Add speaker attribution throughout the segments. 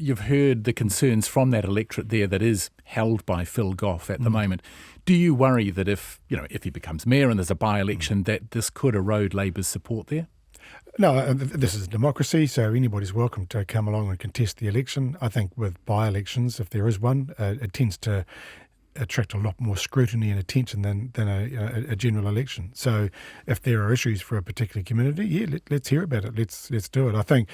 Speaker 1: you've heard the concerns from that electorate there that is held by Phil Goff at the moment. Do you worry that if he becomes mayor and there's a by-election, that this could erode Labour's support there?
Speaker 2: No, this is a democracy, so anybody's welcome to come along and contest the election. I think with by-elections, if there is one, it tends to attract a lot more scrutiny and attention than a general election. So if there are issues for a particular community, let's hear about it. Let's do it. I think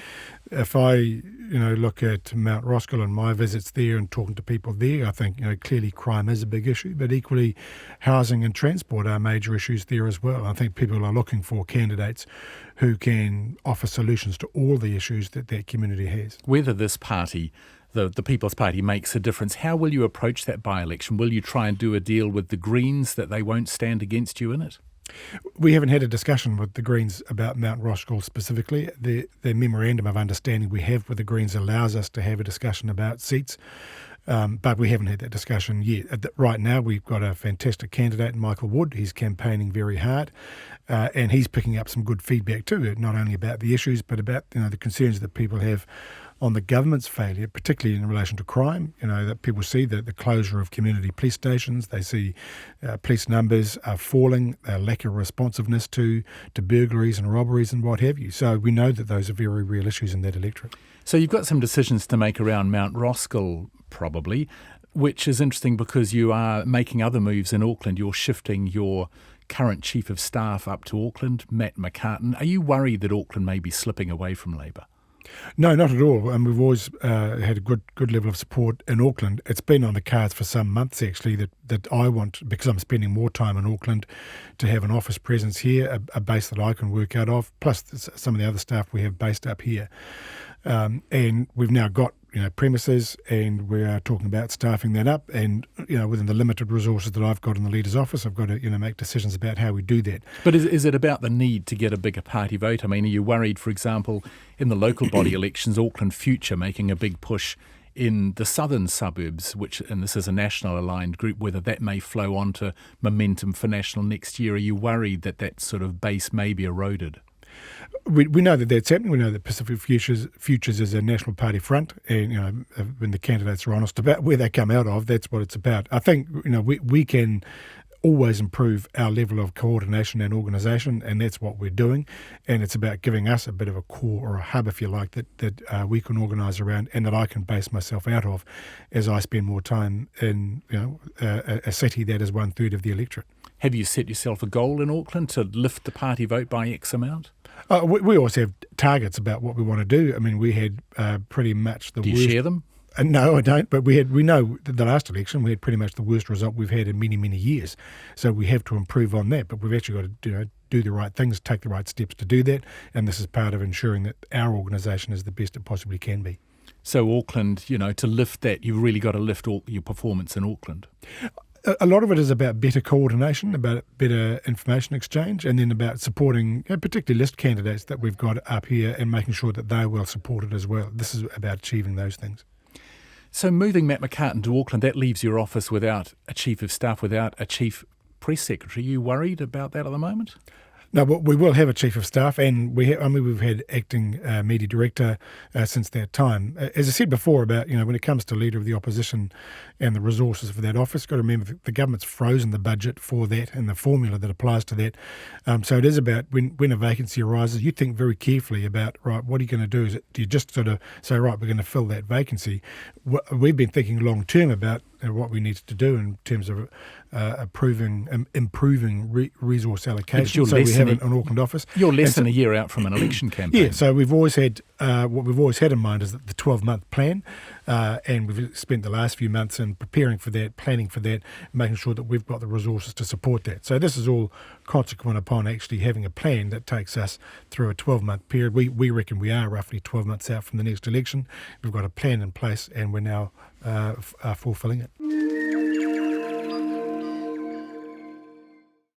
Speaker 2: if I look at Mt Roskill and my visits there and talking to people there, I think clearly crime is a big issue, but equally housing and transport are major issues there as well. I think people are looking for candidates who can offer solutions to all the issues that community has.
Speaker 1: Whether this party, the People's Party, makes a difference, how will you approach that by-election? Will you try and do a deal with the Greens that they won't stand against you in it?
Speaker 2: We haven't had a discussion with the Greens about Mt Roskill specifically. The memorandum of understanding we have with the Greens allows us to have a discussion about seats, but we haven't had that discussion yet. Right now we've got a fantastic candidate, Michael Wood. He's campaigning very hard, and he's picking up some good feedback too, not only about the issues but about the concerns that people have on the government's failure, particularly in relation to crime. That people see the closure of community police stations. They see police numbers are falling, a lack of responsiveness to burglaries and robberies and what have you. So we know that those are very real issues in that electorate.
Speaker 1: So you've got some decisions to make around Mt Roskill, probably, which is interesting because you are making other moves in Auckland. You're shifting your current Chief of Staff up to Auckland, Matt McCartan. Are you worried that Auckland may be slipping away from Labour?
Speaker 2: No, not at all. And we've always had a good level of support in Auckland. It's been on the cards for some months, actually, that I want, because I'm spending more time in Auckland, to have an office presence here, a base that I can work out of, plus some of the other staff we have based up here. And we've now got premises, and we are talking about staffing that up. And within the limited resources that I've got in the leader's office, I've got to make decisions about how we do that.
Speaker 1: But is it about the need to get a bigger party vote? I mean, are you worried, for example, in the local body elections, Auckland Future making a big push in the southern suburbs, and this is a national aligned group, whether that may flow on to momentum for national next year? Are you worried that sort of base may be eroded?
Speaker 2: We know that that's happening. We know that Pacific Futures is a national party front, and when the candidates are honest about where they come out of, that's what it's about. I think we can always improve our level of coordination and organisation, and that's what we're doing. And it's about giving us a bit of a core or a hub, if you like, that we can organise around and that I can base myself out of as I spend more time in a city that is 1/3 of the electorate.
Speaker 1: Have you set yourself a goal in Auckland to lift the party vote by X amount?
Speaker 2: We always have targets about what we want to do. I mean, we had pretty much the worst...
Speaker 1: Do you share them?
Speaker 2: No, I don't. But we know that the last election we had pretty much the worst result we've had in many, many years. So we have to improve on that. But we've actually got to do the right things, take the right steps to do that. And this is part of ensuring that our organisation is the best it possibly can be.
Speaker 1: So Auckland, to lift that, you've really got to lift your performance in Auckland.
Speaker 2: A lot of it is about better coordination, about better information exchange, and then about supporting particularly list candidates that we've got up here and making sure that they're well supported as well. This is about achieving those things.
Speaker 1: So moving Matt McCartan to Auckland, that leaves your office without a chief of staff, without a chief press secretary. Are you worried about that at the moment?
Speaker 2: No, but we will have a chief of staff, and we've had acting media director since that time. As I said before about when it comes to leader of the opposition and the resources for that office, got to remember that the government's frozen the budget for that and the formula that applies to that. So it is about when a vacancy arises, you think very carefully about what are you going to do? Do you just sort of say we're going to fill that vacancy? We've been thinking long term about what we need to do in terms of improving resource allocation. So we have an Auckland office.
Speaker 1: You're less than a year out from an election campaign.
Speaker 2: Yeah, so we've always had what we've always had in mind is the 12-month plan, and we've spent the last few months in preparing for that, planning for that, making sure that we've got the resources to support that. So this is all consequent upon actually having a plan that takes us through a 12-month period. We reckon we are roughly 12 months out from the next election. We've got a plan in place, and we're now fulfilling it.